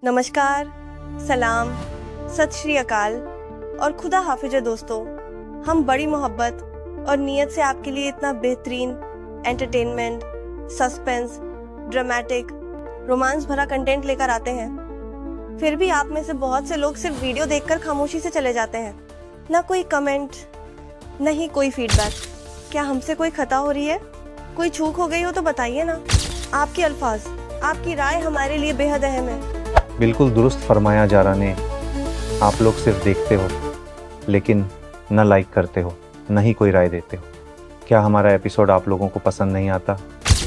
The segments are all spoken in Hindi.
नमस्कार, सलाम, सत श्री अकाल और खुदा हाफिज है दोस्तों। हम बड़ी मोहब्बत और नीयत से आपके लिए इतना बेहतरीन एंटरटेनमेंट, सस्पेंस, ड्रामेटिक, रोमांस भरा कंटेंट लेकर आते हैं। फिर भी आप में से बहुत से लोग सिर्फ वीडियो देखकर खामोशी से चले जाते हैं। ना कोई कमेंट, न ही कोई फीडबैक। क्या हमसे कोई खता हो रही है? कोई चूक हो गई हो तो बताइए ना। आपके अल्फाज, आपकी राय हमारे लिए बेहद अहम है। बिल्कुल दुरुस्त फरमाया जारा ने। आप लोग सिर्फ देखते हो लेकिन न लाइक करते हो, न ही कोई राय देते हो। क्या हमारा एपिसोड आप लोगों को पसंद नहीं आता?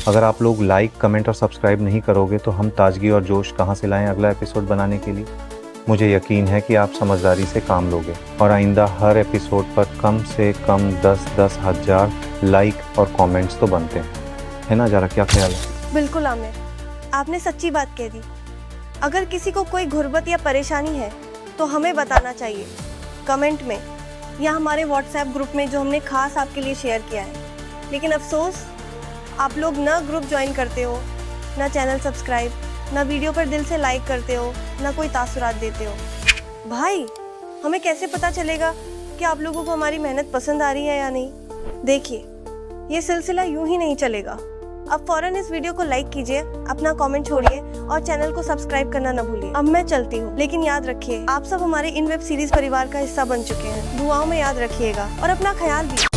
अगर आप लोग लाइक, कमेंट और सब्सक्राइब नहीं करोगे तो हम ताजगी और जोश कहाँ से लाएं अगला एपिसोड बनाने के लिए? मुझे यकीन है कि आप समझदारी से काम लोगे और आइंदा हर एपिसोड पर कम से कम 10-10 हज़ार लाइक और कमेंट्स तो बनते हैं, है ना जारा? क्या ख्याल है? बिल्कुल आमिर, आपने सच्ची बात कह दी। अगर किसी को कोई गुर्बत या परेशानी है तो हमें बताना चाहिए कमेंट में या हमारे व्हाट्सएप ग्रुप में जो हमने खास आपके लिए शेयर किया है। लेकिन अफसोस, आप लोग न ग्रुप ज्वाइन करते हो, न चैनल सब्सक्राइब, न वीडियो पर दिल से लाइक करते हो, न कोई तासुरात देते हो। भाई, हमें कैसे पता चलेगा कि आप लोगों को हमारी मेहनत पसंद आ रही है या नहीं? देखिए, ये सिलसिला यूं ही नहीं चलेगा। अब फौरन इस वीडियो को लाइक कीजिए, अपना कमेंट छोड़िए और चैनल को सब्सक्राइब करना न भूलिए। अब मैं चलती हूँ, लेकिन याद रखिए, आप सब हमारे इन वेब सीरीज परिवार का हिस्सा बन चुके हैं। दुआओं में याद रखिएगा और अपना ख्याल भी।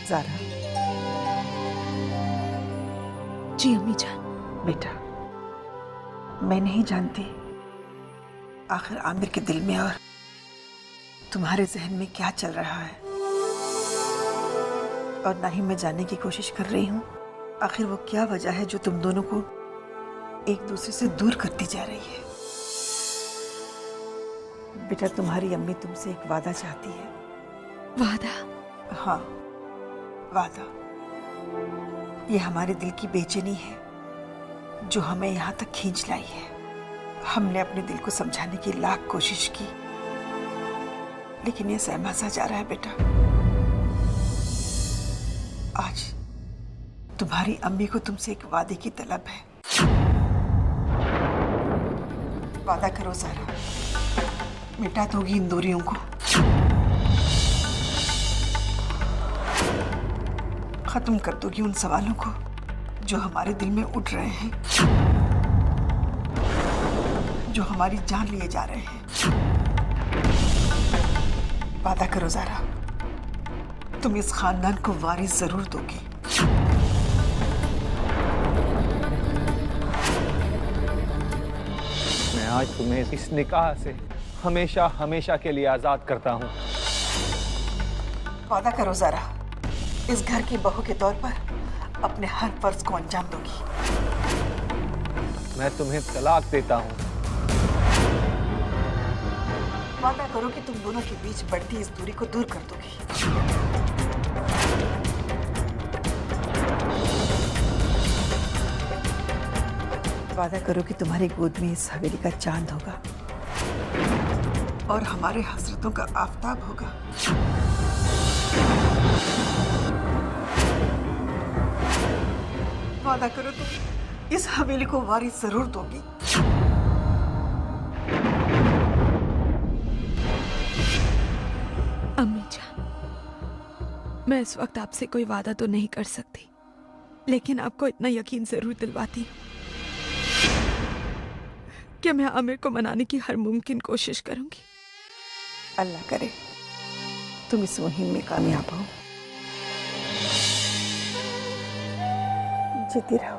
ज़ारा। जी अम्मी जान। बेटा, मैं नहीं जानती आखिर आमिर के दिल में और तुम्हारे जहन में क्या चल रहा है, और ना ही मैं जानने की कोशिश कर रही हूँ आखिर वो क्या वजह है जो तुम दोनों को एक दूसरे से दूर करती जा रही है। बेटा, तुम्हारी अम्मी तुमसे एक वादा चाहती है। वादा? हाँ, वादा। ये हमारे दिल की बेचैनी है जो हमें यहाँ तक खींच लाई है। हमने अपने दिल को समझाने की लाख कोशिश की, लेकिन ये सहमा सा जा रहा है। बेटा, आज तुम्हारी अम्मी को तुमसे एक वादे की तलब है। वादा करो ज़ारा, मिटा दोगी इन दूरियों को, खत्म कर दोगी उन सवालों को जो हमारे दिल में उठ रहे हैं, जो हमारी जान लिए जा रहे हैं। वादा करो ज़ारा, तुम इस खानदान को वारिस जरूर दोगी। मैं आज तुम्हें इस निकाह से हमेशा हमेशा के लिए आजाद करता हूँ। वादा करो ज़ारा, इस घर की बहू के तौर पर अपने हर फर्ज को अंजाम दोगी। मैं तुम्हें तलाक देता हूँ। वादा करो कि तुम दोनों के बीच बढ़ती इस दूरी को दूर कर दोगी। वादा करो कि तुम्हारी गोद में इस हवेली का चांद होगा और हमारे हसरतों का आफताब होगा। वादा करो तुम इस हवेली को वारिस जरूर दोगी। अम्मी जान, मैं इस वक्त आपसे कोई वादा तो नहीं कर सकती, लेकिन आपको इतना यकीन जरूर दिलवाती हूँ कि मैं आमिर को मनाने की हर मुमकिन कोशिश करूंगी। अल्लाह करे तुम इस मुहिम में कामयाब हो। जीती रहो।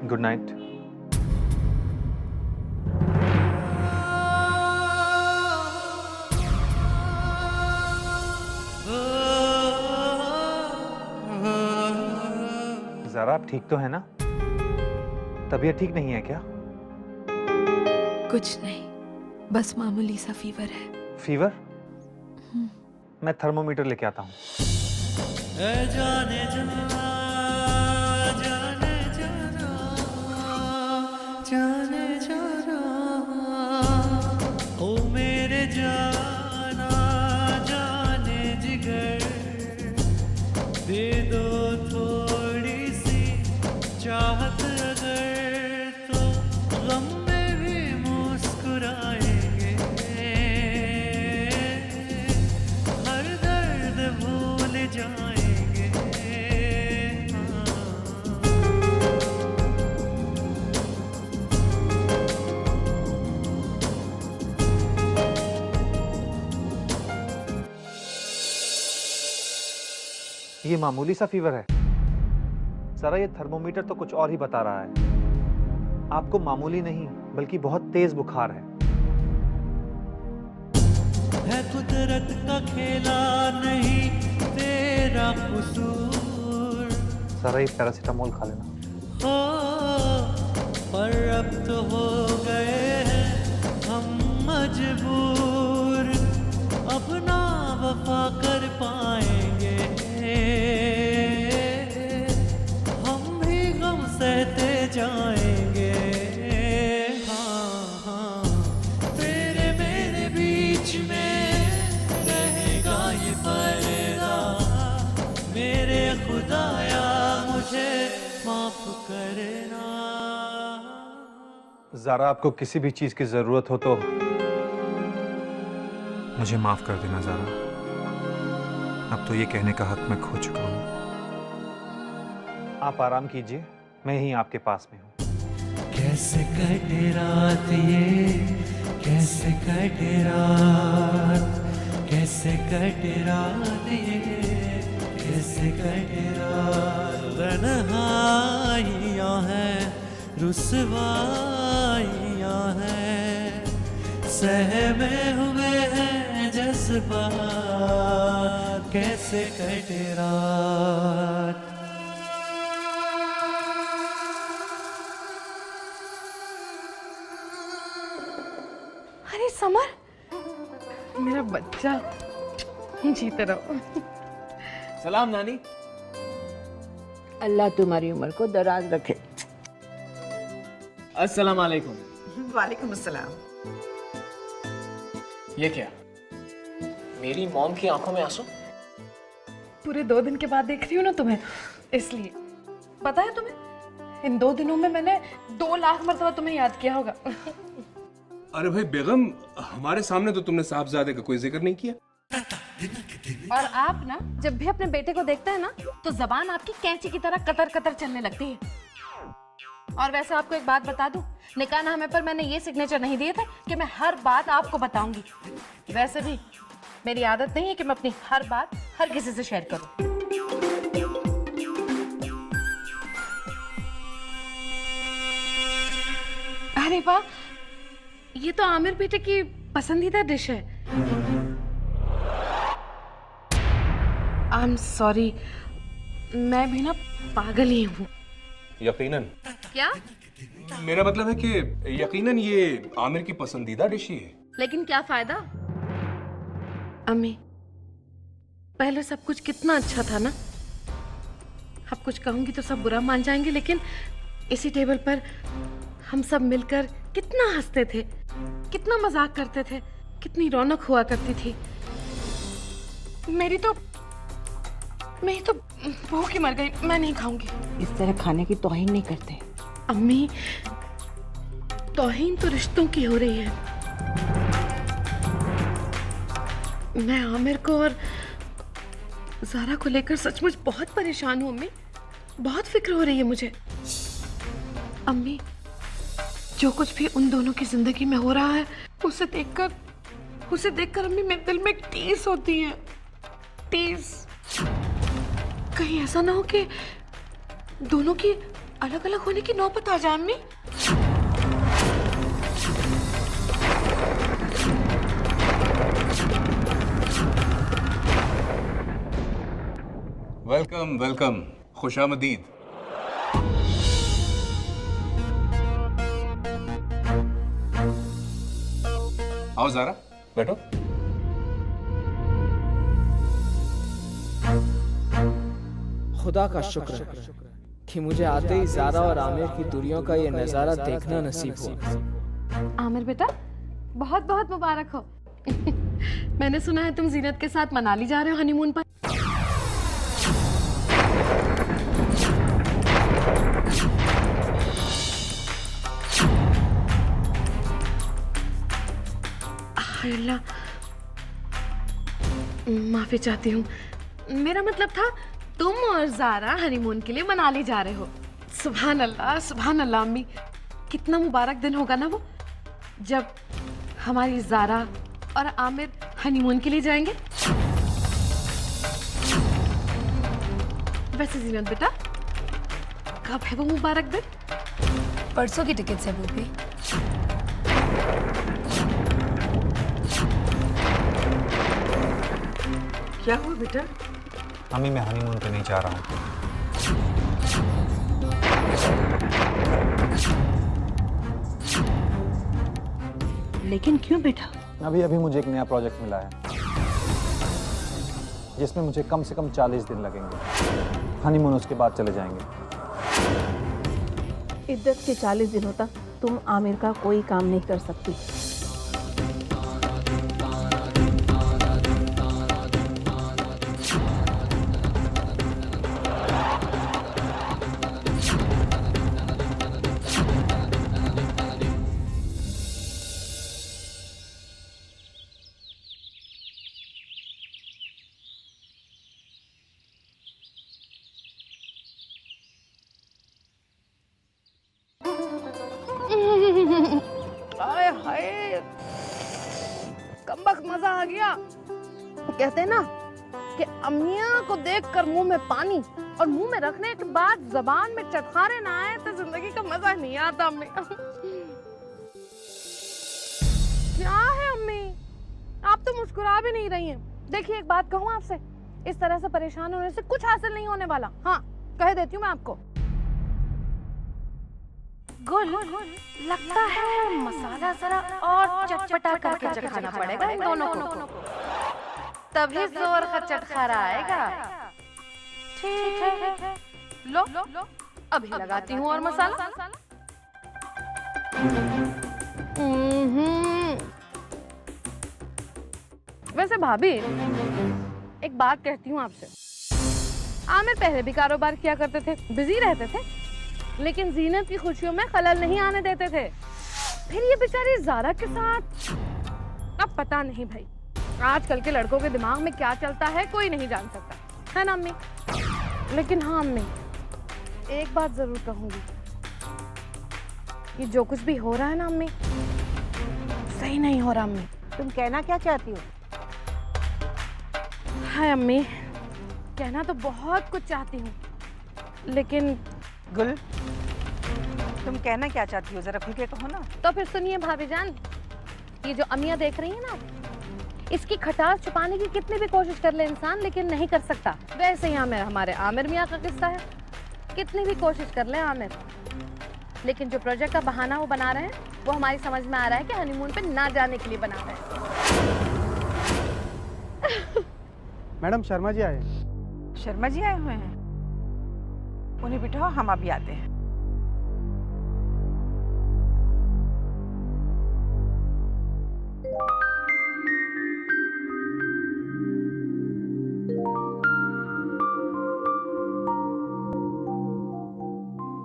Good night. ज़ारा, आप ठीक तो है ना? तबीयत ठीक नहीं है क्या? कुछ नहीं, बस मामूली सा फीवर है। फीवर? मैं थर्मोमीटर लेके आता हूँ। जाने जाने जाने जाना ओ मेरे जाना जाने जिगर, दे दो थोड़ी सी चाहत अगर, तो गम में भी मुस्कुराएंगे, हर दर्द भूल जाएंगे। ये मामूली सा फीवर है। जरा ये थर्मोमीटर तो कुछ और ही बता रहा है। आपको मामूली नहीं बल्कि बहुत तेज बुखार है। कुदरत का खेला नहीं तेरा कसूर, जरा ये पैरासीटामोल खा लेना। हो पर अब तो हो गए हैं हम मजबूर, अपना वफा कर पाएंगे, हम भी गम सहते जाएंगे। हाँ हाँ तेरे मेरे बीच में रहेगा ये पर्दा, मेरे खुदाया मुझे माफ करना। ज़ारा, आपको किसी भी चीज़ की ज़रूरत हो तो मुझे माफ़ कर देना ज़ारा। अब तो ये कहने का हक मैं खो चुका हूँ। आप आराम कीजिए, मैं यहीं आपके पास में हूँ। कैसे कटे रात ये, कैसे कटे रात, कैसे कटे रात ये, कैसे कटे रात। तन्हाइयाँ हैं, रुसवाइयाँ हैं, सहमे हुए हैं जज्बात, कैसे कटे रात। अरे समर, मेरा बच्चा, जीते रहो। सलाम नानी। अल्लाह तुम्हारी उम्र को दराज रखे। अस्सलाम वालेकुम। वालेकुम अस्सलाम। ये क्या, मेरी मॉम की आंखों में आंसू? पूरे 2 दिन के बाद देख रही हूँ ना तुम्हें, इसलिए। पता है तुम्हें, इन 2 दिनों में मैंने 2 लाख मरतबा तुम्हें याद किया होगा। अरे भाई बेगम, हमारे सामने तो तुमने साहबजादे का कोई जिक्र नहीं किया। और आप ना जब भी अपने बेटे को देखते हैं ना, तो जबान आपकी कैंची की तरह कतर कतर चलने लगती है। और वैसे आपको एक बात बता दूं, निकाहनामे पर मैंने ये सिग्नेचर नहीं दिए थे कि मैं हर बात आपको बताऊंगी। वैसे भी मेरी आदत नहीं है कि मैं अपनी हर बात हर किसी से शेयर करूं। अरे वाह, ये तो आमिर बेटे की पसंदीदा डिश है। आई एम सॉरी, मैं भी ना पागल ही हूँ। यकीनन। क्या? मेरा मतलब है कि यकीनन ये आमिर की पसंदीदा डिश ही है। लेकिन क्या फायदा? अम्मी, पहले सब कुछ कितना अच्छा था ना। अब कुछ कहूंगी तो सब बुरा मान जाएंगे, लेकिन इसी टेबल पर हम सब मिलकर कितना हंसते थे, कितना मजाक करते थे, कितनी रौनक हुआ करती थी। मेरी तो भूख ही मर गई, मैं नहीं खाऊंगी। इस तरह खाने की तौहीन नहीं करते। अम्मी, तौहीन तो रिश्तों की हो रही है। मैं आमिर को और ज़ारा को लेकर सचमुच बहुत परेशान हूँ अम्मी, बहुत फिक्र हो रही है मुझे। अम्मी, जो कुछ भी उन दोनों की जिंदगी में हो रहा है, उसे देखकर अम्मी मेरे दिल में एक टीस होती है। टीस। कहीं ऐसा ना हो कि दोनों की अलग अलग होने की नौबत आ जाए अम्मी। वेलकम वेलकम, खुशामदीद। आओ ज़ारा, बैठो। खुदा का शुक्र है कि मुझे आते ही ज़ारा और आमिर की दूरियों का ये नज़ारा देखना नसीब हुआ। आमिर बेटा, बहुत बहुत मुबारक हो। मैंने सुना है तुम जीनत के साथ मनाली जा रहे हो हनीमून पर। हाय अल्लाह, माफी चाहती हूँ। मेरा मतलब था तुम और ज़ारा हनीमून के लिए मनाली जा रहे हो। सुभान अल्लाह अम्मी, कितना मुबारक दिन होगा ना वो, जब हमारी ज़ारा और आमिर हनीमून के लिए जाएंगे। वैसे जीनत बेटा, कब है वो मुबारक दिन? परसों की टिकट है बूबी। क्या हुआ बेटा? अम्मी, मैं हनीमून पे नहीं जा रहा हूँ। लेकिन क्यों बेटा? अभी मुझे एक नया प्रोजेक्ट मिला है जिसमें मुझे कम से कम 40 दिन लगेंगे। हनीमून उसके बाद चले जाएंगे। इद्दत के 40 दिनों तक तुम आमिर का कोई काम नहीं कर सकती। हाय हाय, कमबख्त मजा आ गया। कहते हैं ना कि अम्मियाँ को देखकर मुंह में पानी और मुंह में रखने के बाद जबान में चटखारे ना आए तो जिंदगी का मजा नहीं आता। अम्मी क्या है अम्मी, आप तो मुस्कुरा भी नहीं रही हैं। देखिए, एक बात कहूँ आपसे, इस तरह से परेशान होने से कुछ हासिल नहीं होने वाला। हाँ, कह देती हूँ मैं आपको। गुल, लगता है मसाला जरा और चटपटा करके चखाना पड़ेगा इन दोनों को, तभी जोर का चटखारा आएगा। ठीक है, लो अभी लगाती हूँ और मसाला। वैसे भाभी, एक बात कहती हूँ आपसे। आमिर पहले भी कारोबार किया करते थे, बिजी रहते थे, लेकिन जीनत की खुशियों में खलल नहीं आने देते थे। फिर ये बेचारी ज़ारा के साथ, अब पता नहीं भाई, आजकल के लड़कों के दिमाग में क्या चलता है कोई नहीं जान सकता, है ना अम्मी? लेकिन हाँ अम्मी, एक बात जरूर कहूंगी, ये जो कुछ भी हो रहा है ना अम्मी, सही नहीं हो रहा अम्मी। तुम कहना क्या चाहती हो? हाय अम्मी, कहना तो बहुत कुछ चाहती हूँ, लेकिन गुल, तुम कहना क्या चाहती हो, जरा खुल के कहो ना। तो फिर सुनिए भाभी जान, ये जो अम्मियाँ देख रही हैं ना, इसकी खटास छुपाने की कितनी भी कोशिश कर ले इंसान, लेकिन नहीं कर सकता। वैसे ही हमारे आमिर मियाँ का किस्सा है, कितनी भी कोशिश कर ले आमिर, लेकिन जो प्रोजेक्ट का बहाना वो बना रहे हैं, वो हमारी समझ में आ रहा है कि हनीमून पे ना जाने के लिए बना रहे हैं। मैडम, शर्मा जी आए। शर्मा जी आए हुए हैं? उन्हें बिठाओ, हम अभी आते हैं।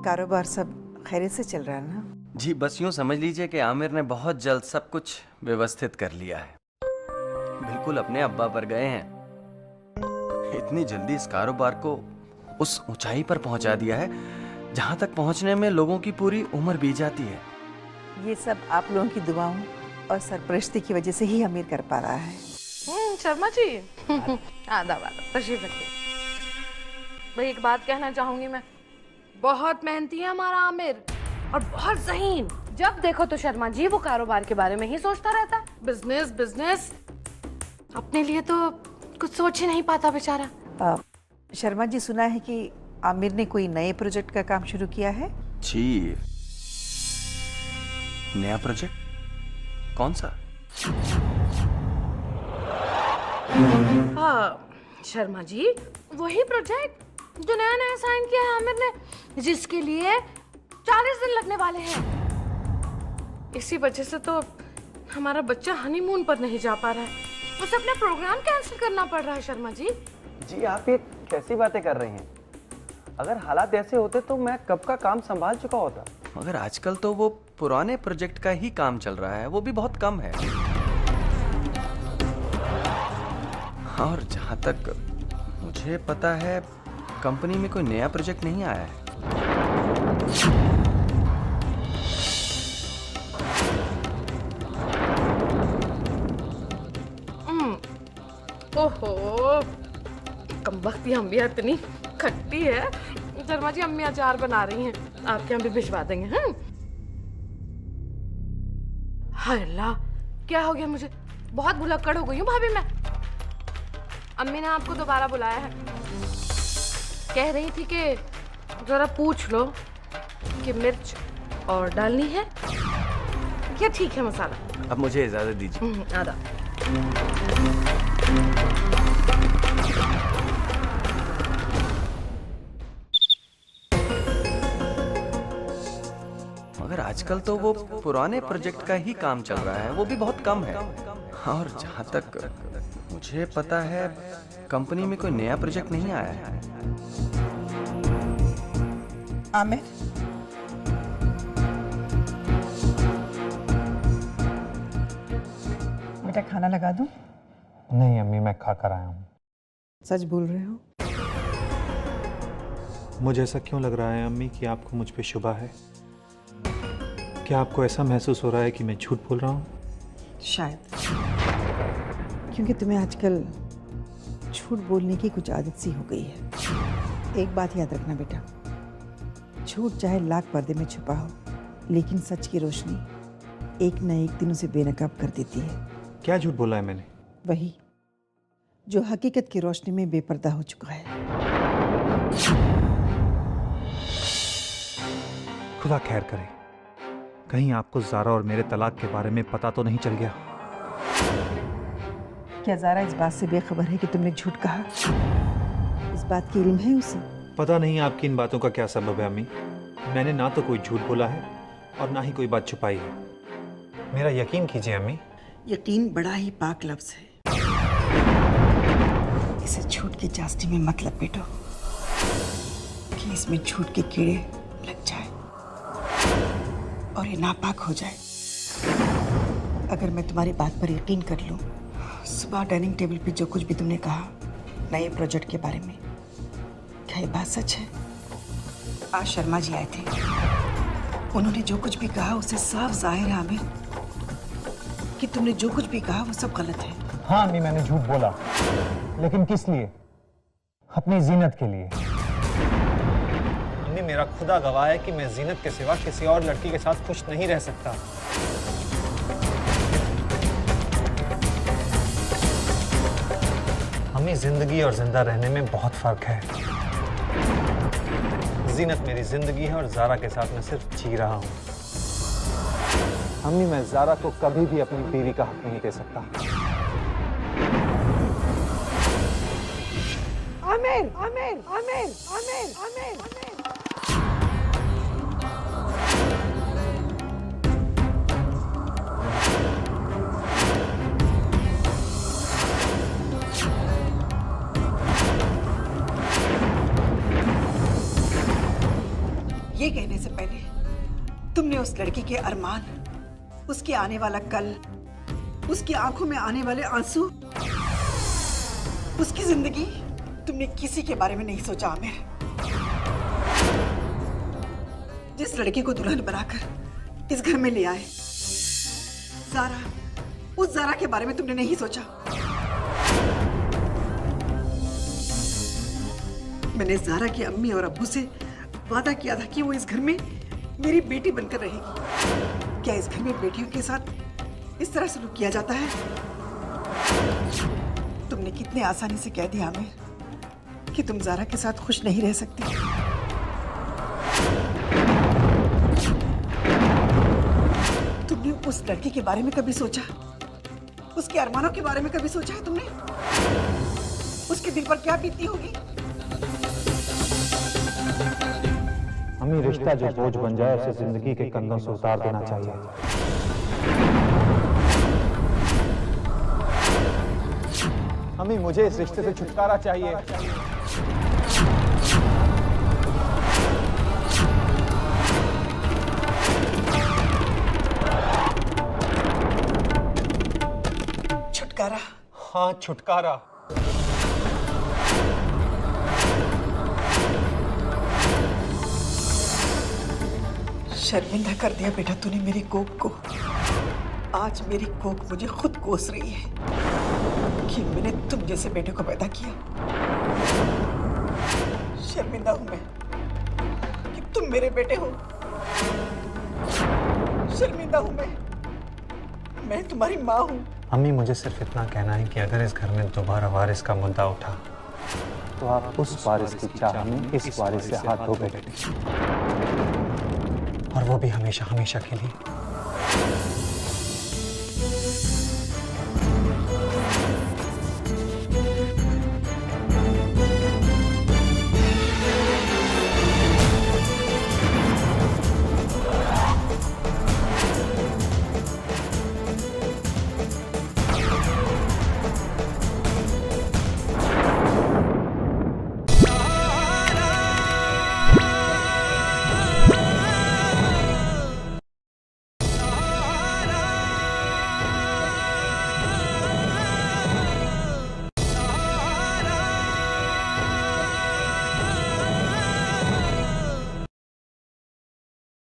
कारोबार सब खैरियत से चल रहा है ना? जी, बस यूं समझ लीजिए कि आमिर ने बहुत जल्द सब कुछ व्यवस्थित कर लिया है। बिल्कुल अपने अब्बा पर गए हैं। इतनी जल्दी इस कारोबार को उस ऊंचाई पर पहुंचा दिया है जहां तक पहुंचने में लोगों की पूरी उम्र बीत जाती है। ये सब आप लोगों की दुआओं और सरपरस्ती की वजह से ही अमीर कर पा रहा है। शर्मा जी, आदाब तशरीफ रखिए। भाई एक बात कहना चाहूंगी मैं, बहुत मेहनती है हमारा आमिर और बहुत ज़हीन। जब देखो तो शर्मा जी वो कारोबार के बारे में ही सोचता रहता, बिजनेस बिजनेस, अपने लिए तो कुछ सोच ही नहीं पाता बेचारा। शर्मा जी, सुना है कि आमिर ने कोई नए प्रोजेक्ट का काम शुरू किया है? जी, नया प्रोजेक्ट? कौन सा? शर्मा जी, वही प्रोजेक्ट जो नया नया साइन किया है आमिर ने, जिसके लिए 40 दिन लगने वाले हैं। इसी वजह से तो हमारा बच्चा हनीमून पर नहीं जा पा रहा है, उसे अपना प्रोग्राम कैंसिल करना पड़ रहा है। शर्मा जी, जी आप ये कैसी बातें कर रही हैं? अगर हालात ऐसे होते तो मैं कब का काम संभाल चुका होता। मगर आजकल तो वो पुराने प्रोजेक्ट का ही काम चल रहा है, वो भी बहुत कम है। और जहाँ तक मुझे पता है कंपनी में कोई नया प्रोजेक्ट नहीं आया है। ओहो, कमबख्ती अम्बिया इतनी खट्टी है। शर्मा जी, अम्मी अचार बना रही हैं, आपके यहाँ भी भिजवा देंगे। हाय अल्लाह, क्या हो गया मुझे? बहुत भुलक्कड़ हो गई हूँ भाभी मैं। अम्मी ने आपको दोबारा बुलाया है, कह रही थी कि जरा पूछ लो कि मिर्च और डालनी है या ठीक है मसाला। अब मुझे इजाजत दीजिए। आधा। मगर आजकल तो वो पुराने प्रोजेक्ट का ही काम चल रहा है, वो भी बहुत कम है। और जहाँ तक मुझे पता है कंपनी में कोई नया प्रोजेक्ट नहीं आया है। आमिर, बेटा खाना लगा दूं? नहीं अम्मी, मैं खा कर आया हूँ। सच बोल रहे हो? मुझे ऐसा क्यों लग रहा है अम्मी कि आपको मुझ पे शुबा है? क्या आपको ऐसा महसूस हो रहा है कि मैं झूठ बोल रहा हूँ? शायद, क्योंकि तुम्हें आजकल झूठ बोलने की कुछ आदत सी हो गई है। एक बात याद रखना बेटा, झूठ चाहे लाख पर्दे में छुपा हो, लेकिन सच की रोशनी एक न एक दिन उसे बेनकाब कर देती है। क्या झूठ बोला है मैंने? वही जो हकीकत की रोशनी में बेपर्दा हो चुका है। खुदा खैर करे, कहीं आपको ज़ारा और मेरे तलाक के बारे में पता तो नहीं चल गया? क्या ज़ारा इस बात से बेखबर है कि तुमने झूठ कहा? इस बात की इल्म है उसे? पता नहीं आपकी इन बातों का क्या सबब है अम्मी। मैंने ना तो कोई झूठ बोला है और ना ही कोई बात छुपाई है। मेरा यकीन कीजिए अम्मी। यकीन बड़ा ही पाक लफ्ज़ है, इसे झूठ की चाशनी में मत लपेटो कि इसमें झूठ के कीड़े लग जाए और ये नापाक हो जाए। अगर मैं तुम्हारी बात पर यकीन कर लूं, सुबह डाइनिंग टेबल पे जो कुछ भी तुमने कहा नए प्रोजेक्ट के बारे में, क्या ये बात सच है? आज शर्मा जी आए थे, उन्होंने जो कुछ भी कहा उससे साफ जाहिर है आमिर कि तुमने जो कुछ भी कहा वो सब गलत है। हाँ अम्मी, मैंने झूठ बोला, लेकिन किस लिए? अपनी जीनत के लिए। अम्मी, मेरा खुदा गवाह है कि मैं जीनत के सिवा किसी और लड़की के साथ खुश नहीं रह सकता। अम्मी, जिंदगी और जिंदा रहने में बहुत फर्क है। जीनत मेरी जिंदगी है और ज़ारा के साथ मैं सिर्फ जी रहा हूँ। अम्मी, मैं ज़ारा को कभी भी अपनी बीवी का हक नहीं दे सकता। आमिर, आमिर, आमिर, आमिर, आमिर, आमिर। ये कहने से पहले तुमने उस लड़की के अरमान, उसके आने वाला कल, उसकी आंखों में आने वाले आंसू, उसकी जिंदगी, तुमने किसी के बारे में नहीं सोचा आमिर। जिस लड़की को दुल्हन बनाकर इस घर में ले आए, ज़ारा, उस ज़ारा के बारे में तुमने नहीं सोचा। मैंने ज़ारा की अम्मी और अब्बू से वादा किया था कि वो इस घर में मेरी बेटी बनकर रहेगी। क्या इस घर में बेटियों के साथ इस तरह सलूक किया जाता है? तुमने कितने आसानी से कह दिया आमिर कि तुम ज़ारा के साथ खुश नहीं रह सकती। तुमने उस लड़की के बारे में कभी सोचा उसके अरमानों के बारे में कभी सोचा है तुमने? उसके दिल पर क्या बीती होगी? हमें रिश्ता जो बोझ बन जाए उसे जिंदगी के कंधों से उतार देना चाहिए। हमें मुझे इस रिश्ते से छुटकारा चाहिए। छुटकारा? हाँ, छुटकारा। शर्मिंदा कर दिया बेटा तूने मेरी कोक को। आज मेरी कोक मुझे खुद कोस रही है कि मैंने तुम जैसे बेटे को पैदा किया। शर्मिंदा हूं मैं कि तुम मेरे बेटे हो। शर्मिंदा हूं मैं तुम्हारी माँ हूं। अम्मी, मुझे सिर्फ इतना कहना है कि अगर इस घर में दोबारा वारिस का मुद्दा उठा तो आप उस वारिस की चाह में इस वारिस से हाथ धो बैठे, और वो भी हमेशा हमेशा के लिए।